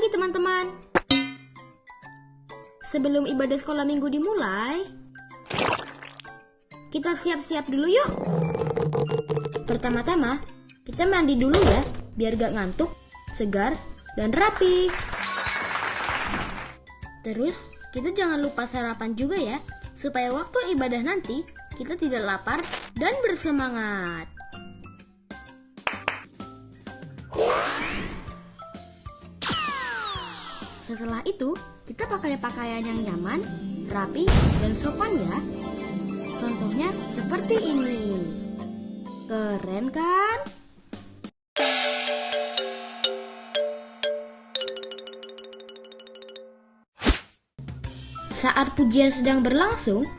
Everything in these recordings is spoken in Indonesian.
lagi teman-teman. Sebelum ibadah sekolah minggu dimulai, kita siap-siap dulu yuk. Pertama-tama, kita mandi dulu ya, biar gak ngantuk, segar, dan rapi. Terus, kita jangan lupa sarapan juga ya, supaya waktu ibadah nanti, kita tidak lapar dan bersemangat. Setelah itu, kita pakai pakaian yang nyaman, rapi, dan sopan ya. Contohnya seperti ini. Keren kan? Saat pujian sedang berlangsung,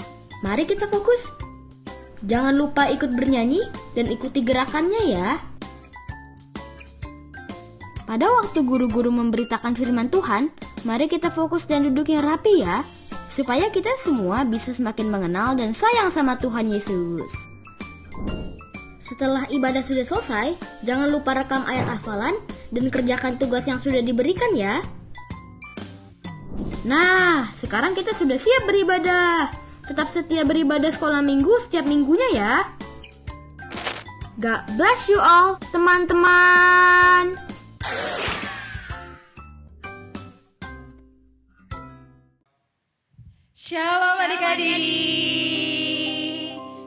mari kita fokus. Jangan lupa ikut bernyanyi dan ikuti gerakannya ya. Pada waktu guru-guru memberitakan firman Tuhan, mari kita fokus dan duduk yang rapi ya, supaya kita semua bisa semakin mengenal dan sayang sama Tuhan Yesus. Setelah ibadah sudah selesai, jangan lupa rekam ayat hafalan dan kerjakan tugas yang sudah diberikan ya. Nah, sekarang kita sudah siap beribadah. Tetap setia beribadah sekolah minggu setiap minggunya ya. God bless you all, teman-teman. Shalom adik-adik.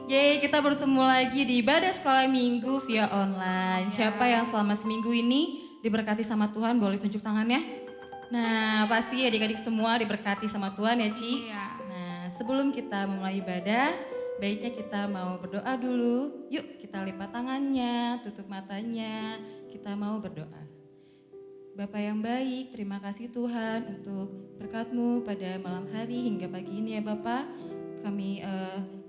Yeay, kita bertemu lagi di ibadah sekolah minggu via online. Siapa yang selama seminggu ini diberkati sama Tuhan, boleh tunjuk tangannya? Nah, pasti adik-adik semua diberkati sama Tuhan ya, Ci? Iya. Nah, sebelum kita memulai ibadah, baiknya kita mau berdoa dulu. Yuk, kita lipat tangannya, tutup matanya, kita mau berdoa. Bapa yang baik, terima kasih Tuhan untuk berkat-Mu pada malam hari hingga pagi ini ya Bapa. Kami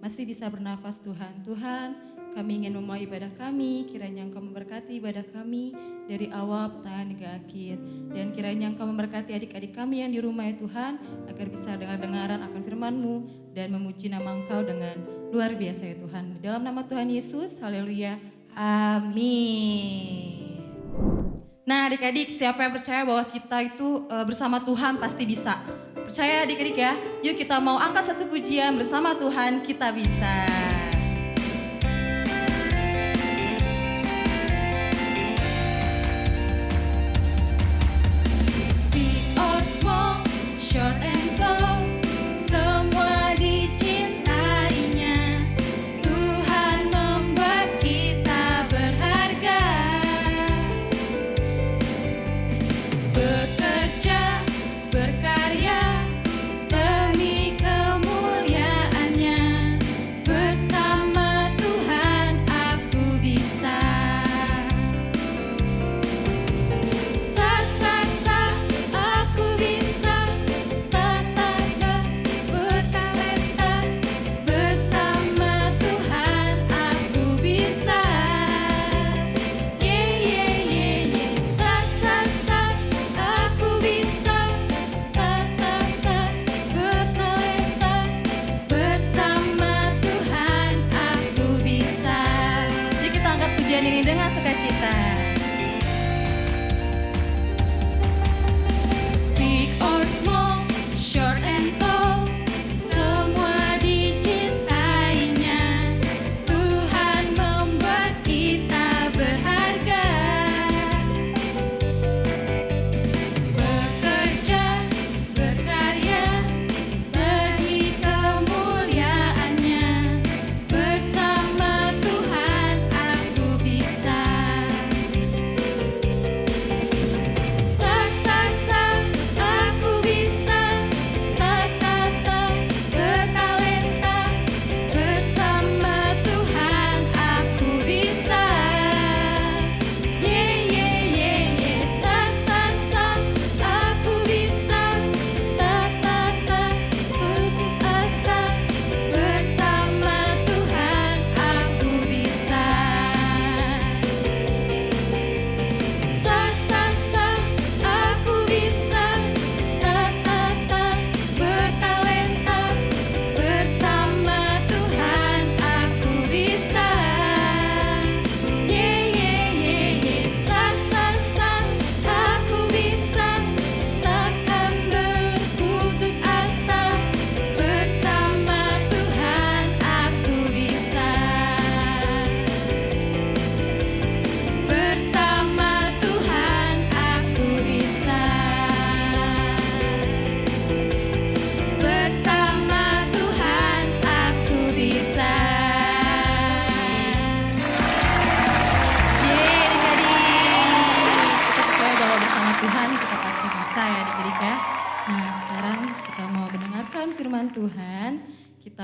masih bisa bernafas Tuhan. Tuhan, kami ingin memulai ibadah kami, kiranya Engkau memberkati ibadah kami dari awal pertengahan hingga akhir. Dan kiranya Engkau memberkati adik-adik kami yang di rumah ya Tuhan, agar bisa dengar-dengaran akan firman-Mu dan memuji nama Engkau dengan luar biasa ya Tuhan. Di dalam nama Tuhan Yesus, haleluya, amin. Nah adik-adik, siapa yang percaya bahwa kita itu bersama Tuhan pasti bisa? Percaya adik-adik ya? Yuk kita mau angkat satu pujian bersama Tuhan, kita bisa. Big or small, short and tall, semua dicintainya. Tuhan membuat kita berharga. Bekerja, berkarya, demi kemuliaan-Nya. Bersama Tuhan aku bisa. Sa, sa, sa, aku bisa. Ta, ta, ta, bertalenta. Bersama Tuhan aku bisa. Ye, ye, ye, ye. Sa, sa, sa, aku bisa. Ta, ta, ta, bertalenta. Bersama Tuhan aku bisa. Yuk kita angkat pujian ini dengan sukacita. Big or small, short and tall, semua dicintainya. Tuhan membuat kita berharga. Bekerja, berkarya, demi kemuliaan-Nya. Bersama Tuhan aku bisa.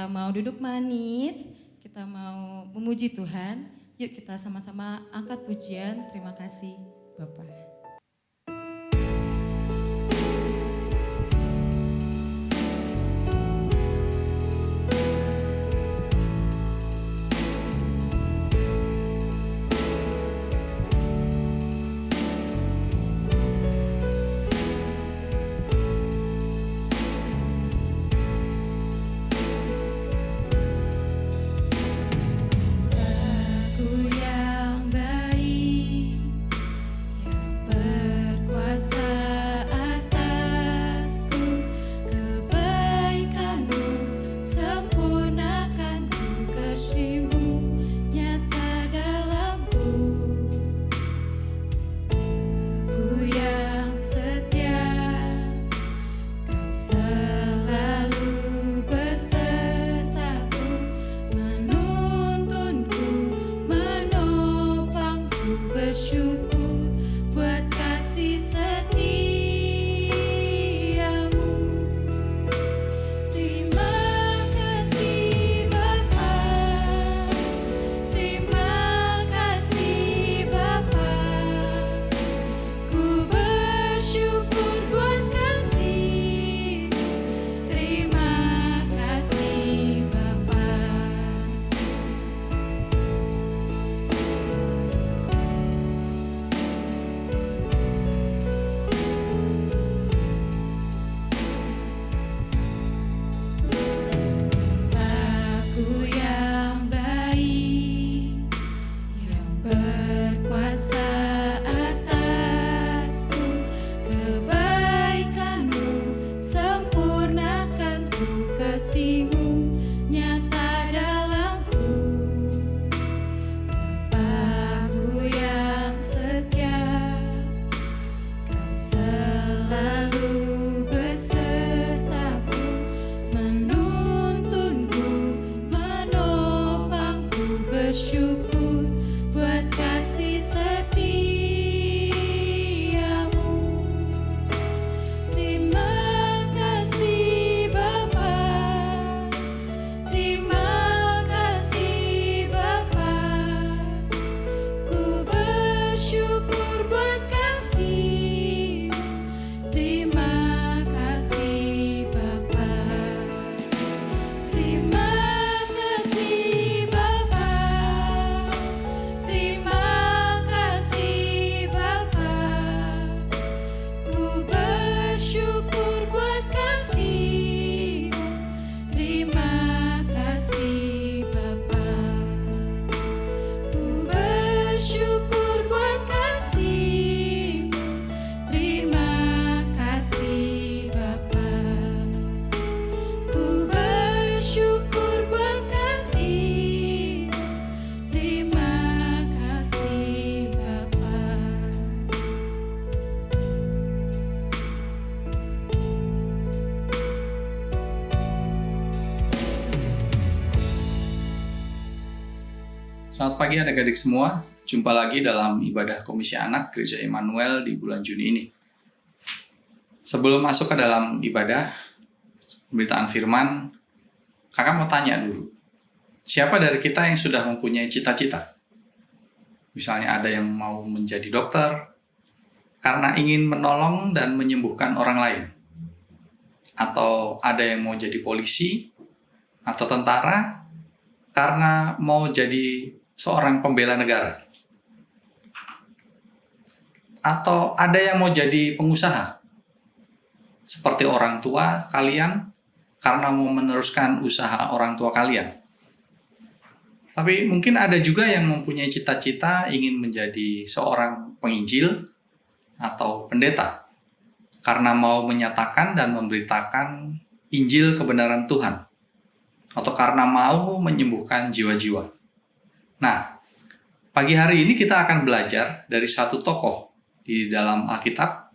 kita mau duduk manis, kita mau memuji Tuhan. Yuk kita sama-sama angkat pujian. Terima kasih Bapak. Aku yang baik, yang berkuasa atasku, kebaikanmu sempurnakan ku, kasih-Mu nyata dalamku. Aku yang setia, Kau selalu besertaku, menuntunku, menopangku, bersyukur buat kasih setiamu. Terima kasih Bapa, terima kasih Bapa, ku bersyukur buat kasih. Terima kasih Bapa. Aku yang baik, yang berkuasa atasku, kebaikanmu sempurnakan ku, kasih-Mu nyata dalamku. Bapa-Ku yang setia, Kau selalu besertaku, menuntunku, menopangku, bersyukur buat kasih setiamu. Terima kasih Bapa, terima kasih Bapa, ku bersyukur buat kasih. Terima kasih Bapa, terima kasih Bapa, terima kasih Bapa, ku bersyukur buat kasih. Terima kasih Bapa, ku bersyukur buat kasih. Terima kasih Bapa, ku bersyukur buat kasih. Terima kasih Bapa. Selamat pagi adik-adik semua, jumpa lagi dalam ibadah Komisi Anak Gereja Immanuel di bulan Juni ini. Sebelum masuk ke dalam ibadah, pemberitaan firman, kakak mau tanya dulu, siapa dari kita yang sudah mempunyai cita-cita? Misalnya ada yang mau menjadi dokter, karena ingin menolong dan menyembuhkan orang lain. Atau ada yang mau jadi polisi, atau tentara, karena mau jadi seorang pembela negara. Atau ada yang mau jadi pengusaha, seperti orang tua kalian, karena mau meneruskan usaha orang tua kalian. Tapi mungkin ada juga yang mempunyai cita-cita ingin menjadi seorang penginjil atau pendeta, karena mau menyatakan dan memberitakan Injil kebenaran Tuhan, atau karena mau menyembuhkan jiwa-jiwa. Nah, pagi hari ini kita akan belajar dari satu tokoh di dalam Alkitab,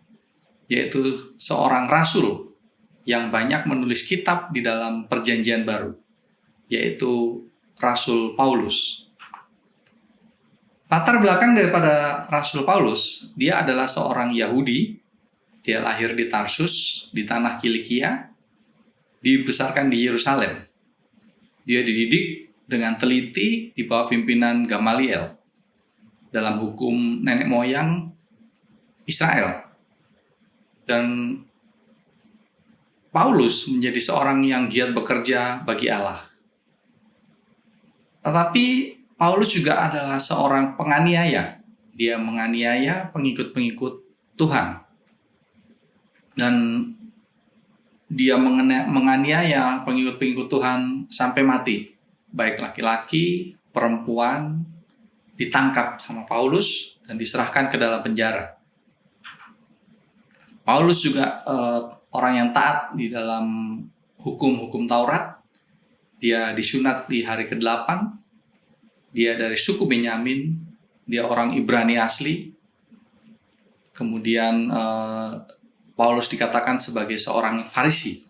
yaitu seorang rasul yang banyak menulis kitab di dalam Perjanjian Baru, yaitu Rasul Paulus. Latar belakang daripada Rasul Paulus, dia adalah seorang Yahudi. Dia lahir di Tarsus, di tanah Kilikia, dibesarkan di Yerusalem. Dia dididik dengan teliti di bawah pimpinan Gamaliel dalam hukum nenek moyang Israel. Dan Paulus menjadi seorang yang giat bekerja bagi Allah. Tetapi Paulus juga adalah seorang penganiaya. Dia menganiaya pengikut-pengikut Tuhan. Dan dia menganiaya pengikut-pengikut Tuhan sampai mati. Baik laki-laki, perempuan, ditangkap sama Paulus dan diserahkan ke dalam penjara. Paulus juga orang yang taat di dalam hukum-hukum Taurat. Dia disunat di hari ke-8. Dia dari suku Benyamin. Dia orang Ibrani asli. Kemudian Paulus dikatakan sebagai seorang Farisi.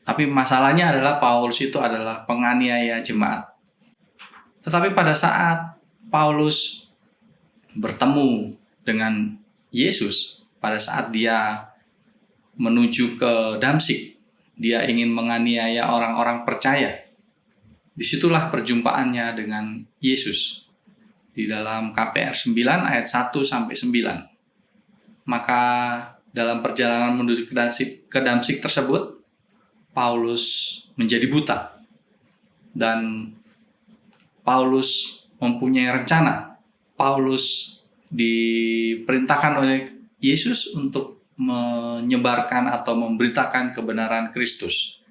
Tapi masalahnya adalah Paulus itu adalah penganiaya jemaat. Tetapi pada saat Paulus bertemu dengan Yesus, pada saat dia menuju ke Damsyik, dia ingin menganiaya orang-orang percaya. Disitulah perjumpaannya dengan Yesus di dalam KPR 9 ayat 1 sampai 9. Maka dalam perjalanan menuju ke Damsyik tersebut, Paulus menjadi buta. Dan Paulus mempunyai rencana. Paulus diperintahkan oleh Yesus untuk menyebarkan atau memberitakan kebenaran Kristus.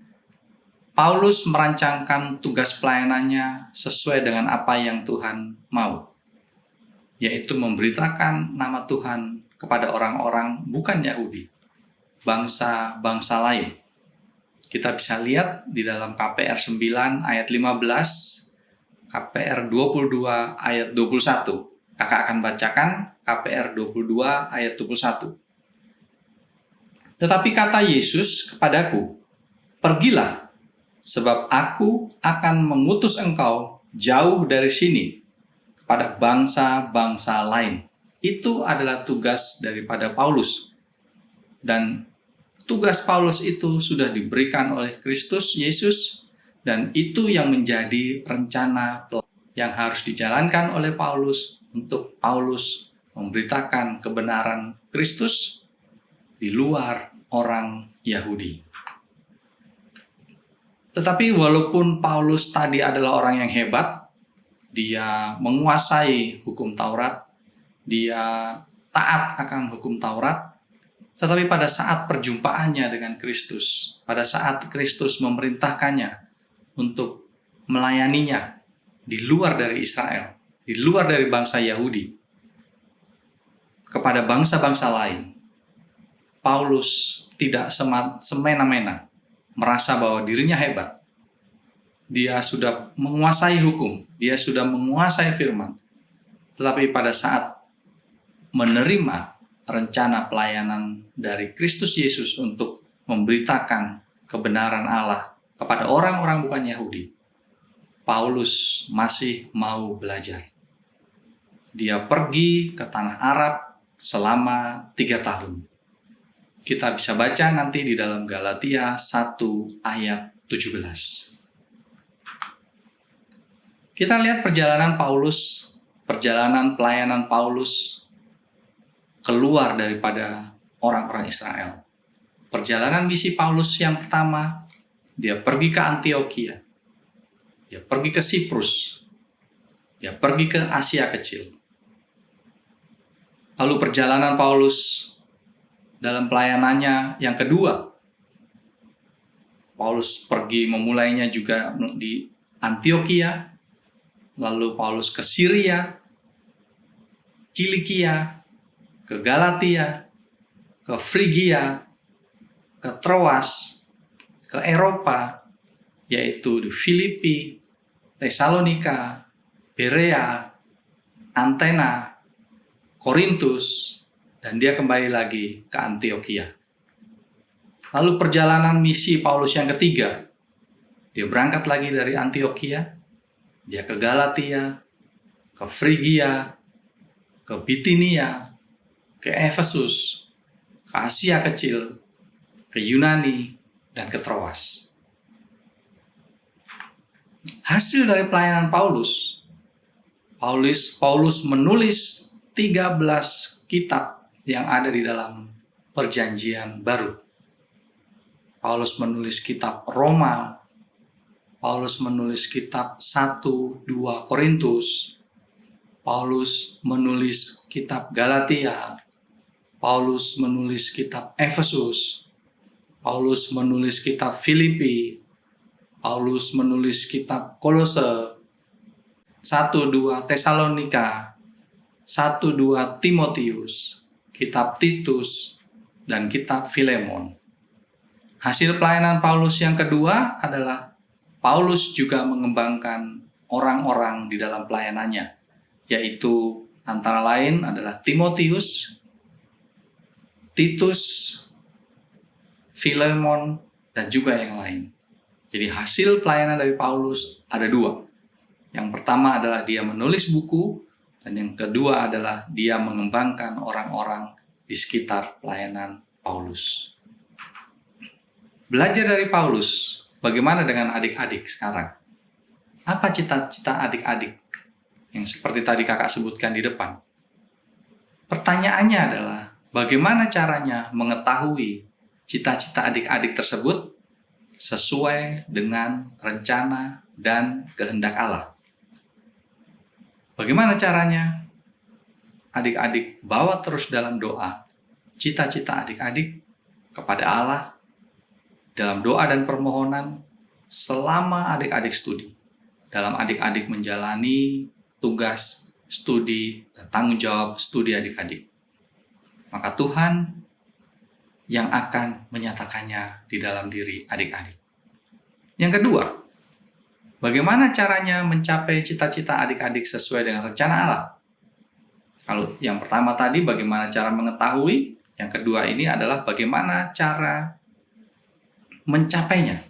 Paulus merancangkan tugas pelayanannya sesuai dengan apa yang Tuhan mau, yaitu memberitakan nama Tuhan kepada orang-orang bukan Yahudi, bangsa-bangsa lain. Kita bisa lihat di dalam KPR 9 ayat 15, KPR 22 ayat 21. Kakak akan bacakan KPR 22 ayat 21. Tetapi kata Yesus kepadaku, pergilah, sebab aku akan mengutus engkau jauh dari sini kepada bangsa-bangsa lain. Itu adalah tugas daripada Paulus. Dan tugas Paulus itu sudah diberikan oleh Kristus Yesus, dan itu yang menjadi rencana yang harus dijalankan oleh Paulus untuk Paulus memberitakan kebenaran Kristus di luar orang Yahudi. Tetapi walaupun Paulus tadi adalah orang yang hebat, dia menguasai hukum Taurat, dia taat akan hukum Taurat, tetapi pada saat perjumpaannya dengan Kristus, pada saat Kristus memerintahkannya untuk melayaninya di luar dari Israel, di luar dari bangsa Yahudi, kepada bangsa-bangsa lain, Paulus tidak semena-mena merasa bahwa dirinya hebat. Dia sudah menguasai hukum, dia sudah menguasai firman. Tetapi pada saat menerima rencana pelayanan dari Kristus Yesus untuk memberitakan kebenaran Allah kepada orang-orang bukan Yahudi, Paulus masih mau belajar. Dia pergi ke tanah Arab selama 3 tahun. Kita bisa baca nanti di dalam Galatia 1 ayat 17. Kita lihat perjalanan Paulus, perjalanan pelayanan Paulus keluar daripada orang-orang Israel. Perjalanan misi Paulus yang pertama, dia pergi ke Antioquia, dia pergi ke Siprus, dia pergi ke Asia Kecil. Lalu perjalanan Paulus dalam pelayanannya yang kedua, Paulus pergi memulainya juga di Antioquia, lalu Paulus ke Syria, Kilikia, ke Galatia, ke Frigia, ke Troas, ke Eropa, yaitu di Filipi, Tesalonika, Berea, Antena, Korintus, dan dia kembali lagi ke Antioquia. Lalu perjalanan misi Paulus yang ketiga, dia berangkat lagi dari Antioquia, dia ke Galatia, ke Frigia, ke Bitinia, ke Efesus, ke Asia Kecil, ke Yunani, dan ke Troas. hasil dari pelayanan Paulus menulis 13 kitab yang ada di dalam Perjanjian Baru. Paulus menulis kitab Roma, Paulus menulis kitab 1-2 Korintus, Paulus menulis kitab Galatia, Paulus menulis kitab Efesus, Paulus menulis kitab Filipi, Paulus menulis kitab Kolose, 1-2 Tesalonika, 1-2 Timotius, kitab Titus, dan kitab Filemon. Hasil pelayanan Paulus yang kedua adalah Paulus juga mengembangkan orang-orang di dalam pelayanannya, yaitu antara lain adalah Timotius, Titus, Filemon, dan juga yang lain. Jadi hasil pelayanan dari Paulus ada dua. Yang pertama adalah dia menulis buku, dan yang kedua adalah dia mengembangkan orang-orang di sekitar pelayanan Paulus. Belajar dari Paulus, bagaimana dengan adik-adik sekarang? Apa cita-cita adik-adik yang seperti tadi kakak sebutkan di depan? Pertanyaannya adalah, bagaimana caranya mengetahui cita-cita adik-adik tersebut sesuai dengan rencana dan kehendak Allah? Bagaimana caranya? Adik-adik bawa terus dalam doa cita-cita adik-adik kepada Allah dalam doa dan permohonan selama adik-adik studi. Dalam adik-adik menjalani tugas studi dan tanggung jawab studi adik-adik. Maka Tuhan yang akan menyatakannya di dalam diri adik-adik. Yang kedua, bagaimana caranya mencapai cita-cita adik-adik sesuai dengan rencana Allah? Kalau yang pertama tadi bagaimana cara mengetahui, yang kedua ini adalah bagaimana cara mencapainya.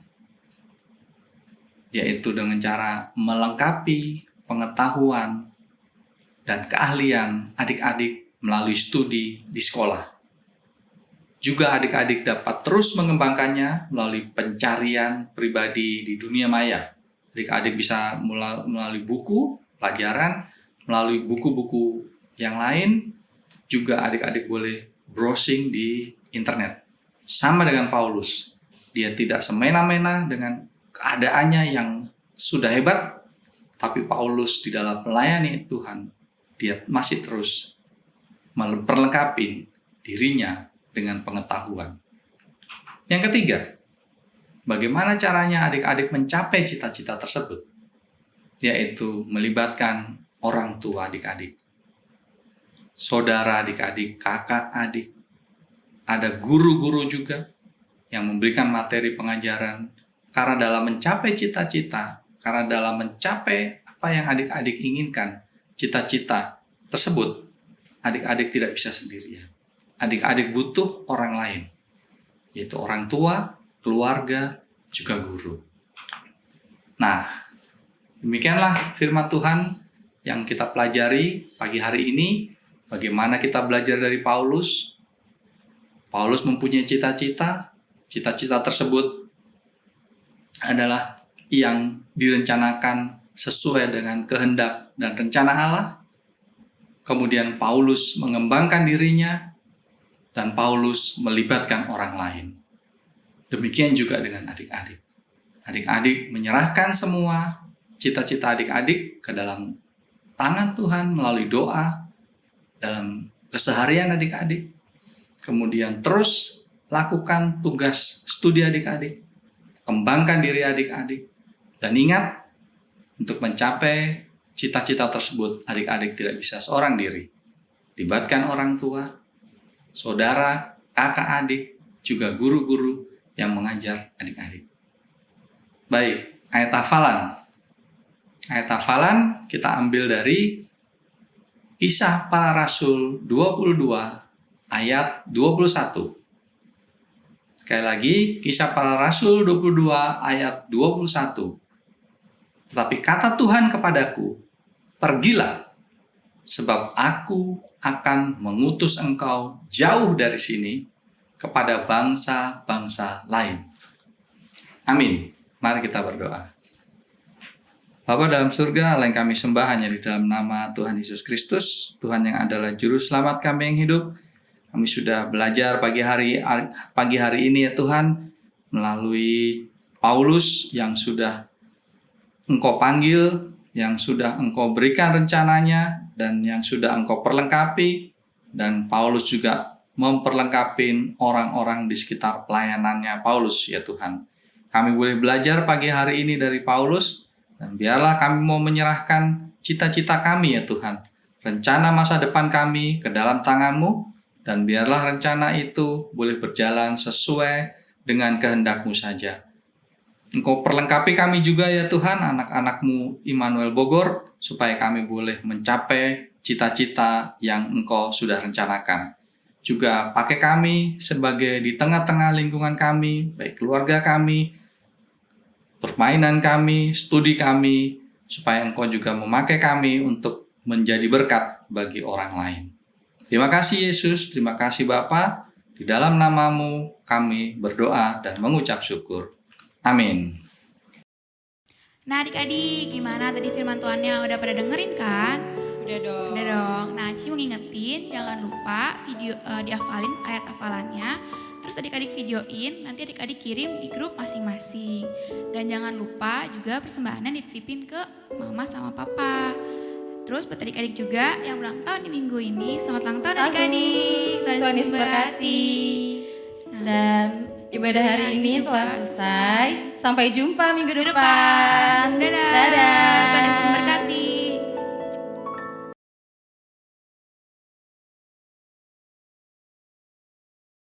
Yaitu dengan cara melengkapi pengetahuan dan keahlian adik-adik melalui studi di sekolah. Juga adik-adik dapat terus mengembangkannya melalui pencarian pribadi di dunia maya. Adik-adik bisa melalui buku, pelajaran, melalui buku-buku yang lain. Juga adik-adik boleh browsing di internet. Sama dengan Paulus. Dia tidak semena-mena dengan keadaannya yang sudah hebat. Tapi Paulus di dalam melayani Tuhan, dia masih terus memperlengkapi dirinya dengan pengetahuan. Yang ketiga, bagaimana caranya adik-adik mencapai cita-cita tersebut? Yaitu melibatkan orang tua adik-adik, saudara adik-adik, kakak adik, ada guru-guru juga yang memberikan materi pengajaran. Karena dalam mencapai cita-cita, karena dalam mencapai apa yang adik-adik inginkan, cita-cita tersebut, adik-adik tidak bisa sendirian. Adik-adik butuh orang lain, yaitu orang tua, keluarga, juga guru. Nah, demikianlah firman Tuhan yang kita pelajari pagi hari ini. Bagaimana kita belajar dari Paulus. Paulus mempunyai cita-cita. Cita-cita tersebut adalah yang direncanakan sesuai dengan kehendak dan rencana Allah. Kemudian Paulus mengembangkan dirinya, dan Paulus melibatkan orang lain. Demikian juga dengan adik-adik. Adik-adik menyerahkan semua cita-cita adik-adik ke dalam tangan Tuhan melalui doa, dalam keseharian adik-adik. Kemudian terus lakukan tugas studi adik-adik, kembangkan diri adik-adik, dan ingat, untuk mencapai cita-cita tersebut, adik-adik tidak bisa seorang diri. Libatkan orang tua, saudara, kakak adik, juga guru-guru yang mengajar adik-adik. Baik, ayat hafalan. Ayat hafalan kita ambil dari Kisah Para Rasul 22 ayat 21. Sekali lagi, Kisah Para Rasul 22 ayat 21. Tetapi kata Tuhan kepadaku, pergilah, sebab aku akan mengutus engkau jauh dari sini kepada bangsa-bangsa lain. Amin. Mari kita berdoa. Bapa dalam surga, Allah yang kami sembah hanya di dalam nama Tuhan Yesus Kristus, Tuhan yang adalah juru selamat kami yang hidup. Kami sudah belajar pagi hari ini ya Tuhan, melalui Paulus yang sudah Engkau panggil, yang sudah Engkau berikan rencananya, dan yang sudah Engkau perlengkapi. Dan Paulus juga memperlengkapi orang-orang di sekitar pelayanannya Paulus ya Tuhan. Kami boleh belajar pagi hari ini dari Paulus, dan biarlah kami mau menyerahkan cita-cita kami ya Tuhan. Rencana masa depan kami ke dalam tangan-Mu, dan biarlah rencana itu boleh berjalan sesuai dengan kehendak-Mu saja. Engkau perlengkapi kami juga ya Tuhan, anak-anak-Mu Immanuel Bogor, supaya kami boleh mencapai cita-cita yang Engkau sudah rencanakan. Juga pakai kami sebagai di tengah-tengah lingkungan kami, baik keluarga kami, permainan kami, studi kami, supaya Engkau juga memakai kami untuk menjadi berkat bagi orang lain. Terima kasih Yesus, terima kasih Bapa. Di dalam nama-Mu kami berdoa dan mengucap syukur. Amin. Nah adik-adik, gimana tadi firman Tuhannya udah pada dengerin kan? Udah dong. Udah dong. Nah Ci mau ngingetin, jangan lupa video dihafalin ayat hafalannya. Terus adik-adik videoin, nanti adik-adik kirim di grup masing-masing. Dan jangan lupa juga persembahannya dititipin ke mama sama papa. Terus buat adik-adik juga yang ulang tahun di minggu ini, selamat ulang tahun adik-adik. Tuhan Yesus berkati. Nah, Dan ibadah hari ini telah selesai. Sampai jumpa minggu minggu depan. Dadah. Dadah. Tuhan Yesus memberkati.